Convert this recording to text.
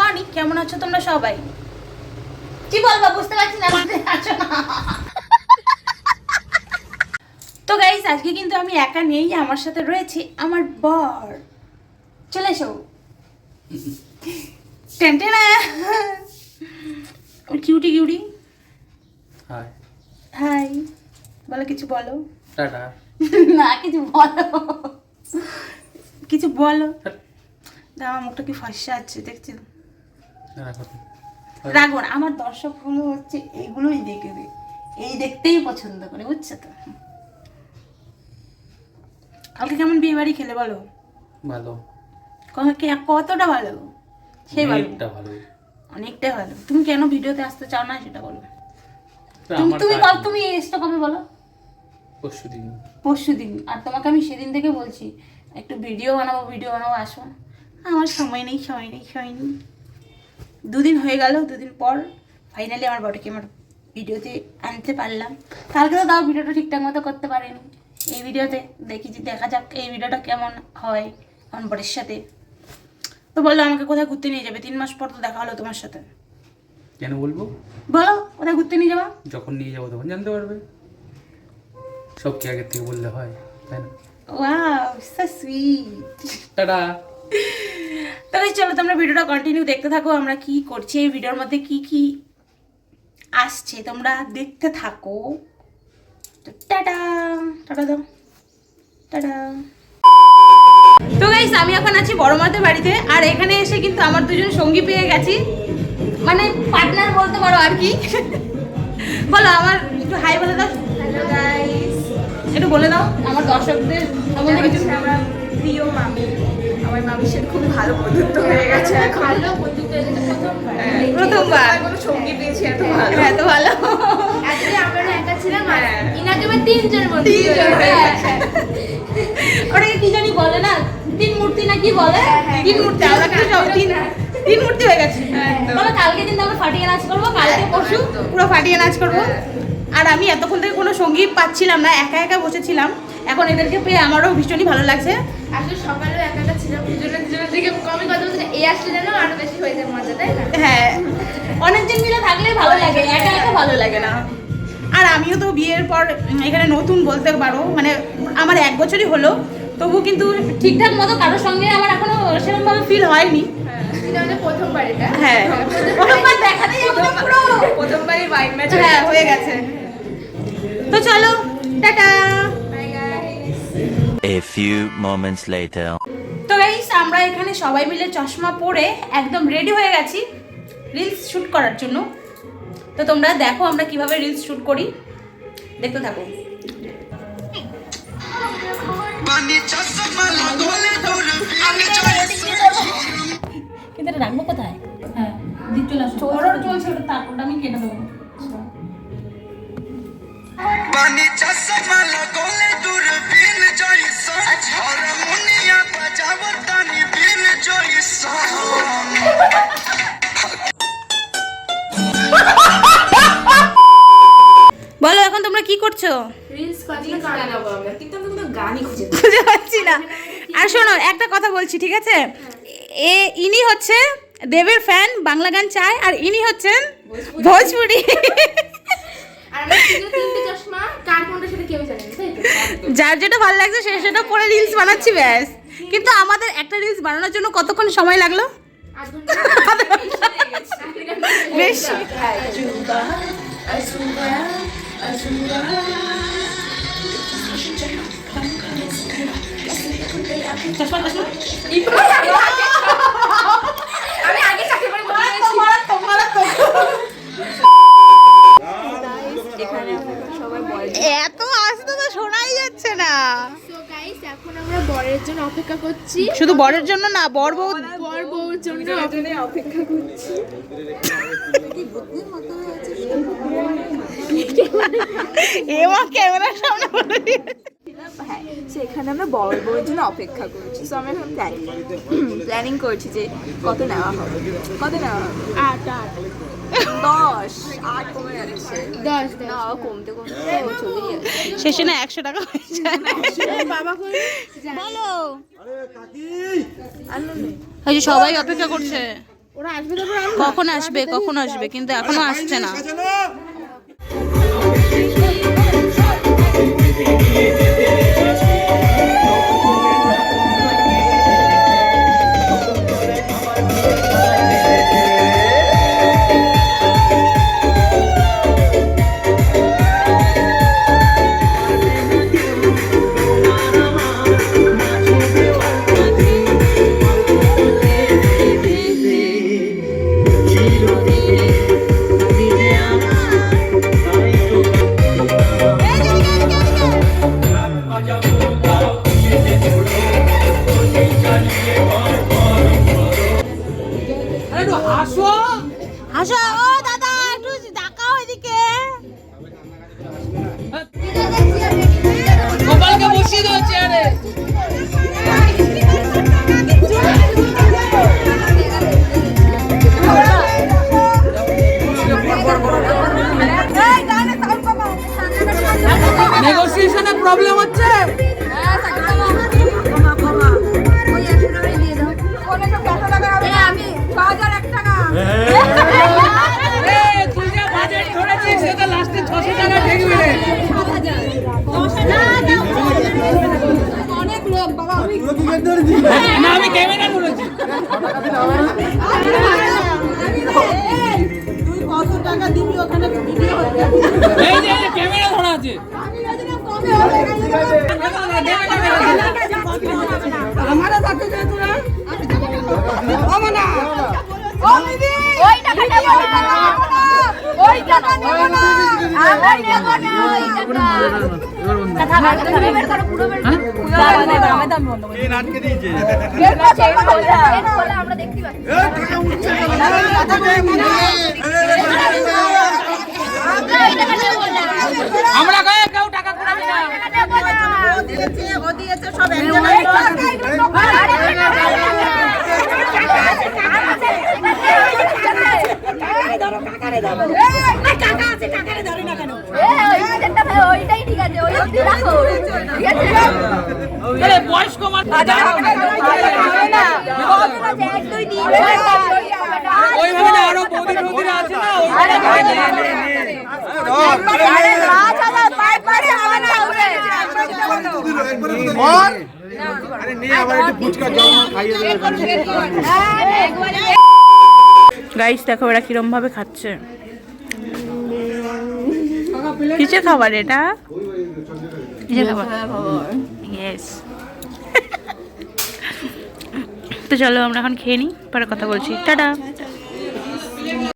Morning, কেমন আছো তোমরা সবাই? কি বলবো বুঝতে পারছি না, আছো না। তো গাইস, আজকে কিন্তু আমি একা নেই, আমার সাথে রয়েছে আমার বর। চলে এসো। টেনটেনা কিউটি কিউটি। হাই হাই বলো, কিছু বলো। টাটা। না কিছু বলো, কিছু বলো। আমার মুখটা কি ফর্সা আছে দেখছো? রাখবো না, আমার দর্শকগুলো হচ্ছে এইগুলোই দেখবে, এই দেখতেই পছন্দ করে, বুঝছো তো। কালকে কেমন বিয়ে বাড়ি খেলে বলো? ভালো। কতটা ভালো? সেই ভালো, ভালো, অনেকটা ভালো। তুমি কেন ভিডিওতে আসতে চাও না সেটা বলো। আমার তুমি বল, তুমি এসছো কবে বলো? পরশুদিন। আর তোমাকে আমি সেদিন থেকে বলছি একটু ভিডিও বানাবো আসো। আমার সময় নেই। দুদিন হয়ে গেল, দুদিন পর ফাইনালি আমার বডিকে আমার ভিডিওতে আনতে পারলাম। কালকে তো তাও ভিডিওটা ঠিকঠাক মতো করতে পারিনি। এই ভিডিওতে দেখা যাক এই ভিডিওটা কেমন হয় আমার বরের সাথে। তো বললো আমাকে কোথায় ঘুরতে নিয়ে যাবে, 3 মাস পর তো দেখা হলো তোমার সাথে। কেন বলবো? বলো কোথায় ঘুরতে নিয়ে যাবা? যখন নিয়ে যাবো তখন জানতে পারবে। সব কি আগে থেকে বললে হয়, তাই না? Wow, so sweet. টাটা। তবে চলো তোমরা ভিডিওটা কন্টিনিউ দেখতে থাকো, আমরা কি করছি এই ভিডিওর মধ্যে, কি কি আসছে তোমরা দেখতে থাকো। টাটা টাটা দাও, টাটা। তো গাইস, আমি এখন আছি বড় মাদের বাড়িতে, আর এখানে এসে কিন্তু আমার দুজন সঙ্গী পেয়ে গেছি, মানে পার্টনার বলতে পারো আর কি। বলো, আমার একটু হাই বলে দাও। হ্যালো গাইস, একটু বলে দাও আমার দর্শকদের সম্বন্ধে কিছু। আমরা প্রিয় মামি, আমার মামির সাথে খুব ভালো বন্ধুত্ব হয়ে গেছে। ভালো বন্ধুত্ব হয়েছে প্রথমবার কোনো সঙ্গী পেয়েছি এত ভালো। এত ভালো। আজকে আমরা না একা ছিলাম, আর ইনাকে আবার 3 জন বন্ধু হয়ে গেছে। ওটাকে কি জানি বলে না, 3 মূর্তি না কি বলে? 3 মূর্তি, আমরা কি সব 3 মূর্তি হয়ে গেছে। বলো কালকে কিন্তু আমরা ফাটিয়ে নাচ করবো, কালকে পরশু পুরো ফাটিয়ে নাচ করবো। আর আমি এতক্ষণ থেকে কোনো সঙ্গী পাচ্ছিলাম না, একা একা বসেছিলাম। এখন এদেরকে পেয়ে আমারও ভীষণই ভালো লাগছে। আসলে সকালেও একা একা ছিলাম, দুজনের দিকে কমই কথা বলছি, এই আসলে যেন আরো বেশি হয়ে যায় মজা, তাই না? হ্যাঁ, অনেকজন মিলে থাকলে ভালো লাগে, একা একা ভালো লাগে না। আর আমিও তো বিয়ের পর এখানে নতুন বলতে পারো, মানে আমার 1 বছরই হলো, তবু কিন্তু ঠিকঠাক মতো কারোর সঙ্গে আমার এখনো সেরকম ভাবে ফিল হয়নি। এটা আমাদের প্রথমবার, এটা হ্যাঁ, প্রথমবার দেখাতেই আমাদের পুরো প্রথমবারই মাইন্ড ম্যাচ হ্যাঁ হয়ে গেছে। তো চলো tata. Bye guys. A few moments later. তো গাইস, আমরা এখানে সবাই মিলে চশমা পরে একদম রেডি হয়ে গেছি রিলস শুট করার জন্য। তো তোমরা দেখো আমরা কিভাবে রিলস শুট করি, দেখতে থাকো। কিন্তু এটা রাখবো কোথায়? হ্যাঁ, দিক চলে আসো। চলছে ওটা, তারপরটা আমি কেটে দেবো। पानी चश्मा लगोले दूरबीन जैसा हारमोनिया बजावतानी बीन जैसा। বলো এখন তোমরা কি করছো? রিলস পাচ্ছি না, গান গাবো আমরা, কিন্তু আমি কোনো গানই খুঁজে খুঁজে পাচ্ছি না। আর শোনো একটা কথা বলছি, ঠিক আছে? ইনি হচ্ছে দেবের ফ্যান, বাংলা গান চায়, আর ইনি হচ্ছেন ভোজপুরি। আর আমরা 3টে চশমা, কার কোনটা সেটা কেউ জানে না, তাই তো? যার যেটা ভালো লাগছে সেটা পরে রিলস বানাচ্ছি ব্যাস। কিন্তু আমাদের একটা রিলস বানানোর জন্য কতক্ষণ সময় লাগলো? 8 ঘন্টা বেশি। আমি আগে চাকরি করে বলেছি। এখানে আমরা সবাই বল। এত আসতে তো শোনাই যাচ্ছে না। সো গাইস, এখন আমরা বরের জন্য অপেক্ষা করছি। শুধু বরের জন্য না, বর বউর জন্য অপেক্ষা করছি। এমা ক্যামেরার সামনে বলে হ্যাঁ, সেখানে আমরা বউয়ের জন্য অপেক্ষা করছি। সো আমরা এখন প্ল্যানিং করছি যে কত নেওয়া হবে। 8 10 8 কমে যাচ্ছে, 10 না কমতে চলে যাচ্ছে। শেষে না 100 টাকা হয়ে যায়। বাবা বলো, ওই যে সবাই অপেক্ষা করছে। কখন আসবে কখন আসবে, কিন্তু এখনো আসছে না। আসো ও দাদা, একটু তাকাও এদিকে। গোপালকে বসিয়ে দাও চেয়ারে। নেগোসিয়েশনে প্রবলেম হচ্ছে। তুই যা বাজেট ধরেছিস সেটা লাস্টে 600 টাকা ঠেকবে রে। না আমি ক্যামেরা ধরেছি। এই যে ক্যামেরা ধরা আছে। আমরা কেউ টাকা কুড়াবি না। বয়স্ক ওইভাবে না, আরো বৌদি টৌদিরা আছে না, গাইস দেখো এরা কিরম ভাবে খাচ্ছে। কিসের খাবার এটা? কিসের খাবার? ইয়েস। তো চলো আমরা এখন খেয়ে নিই, পরে কথা বলছি। টাটা।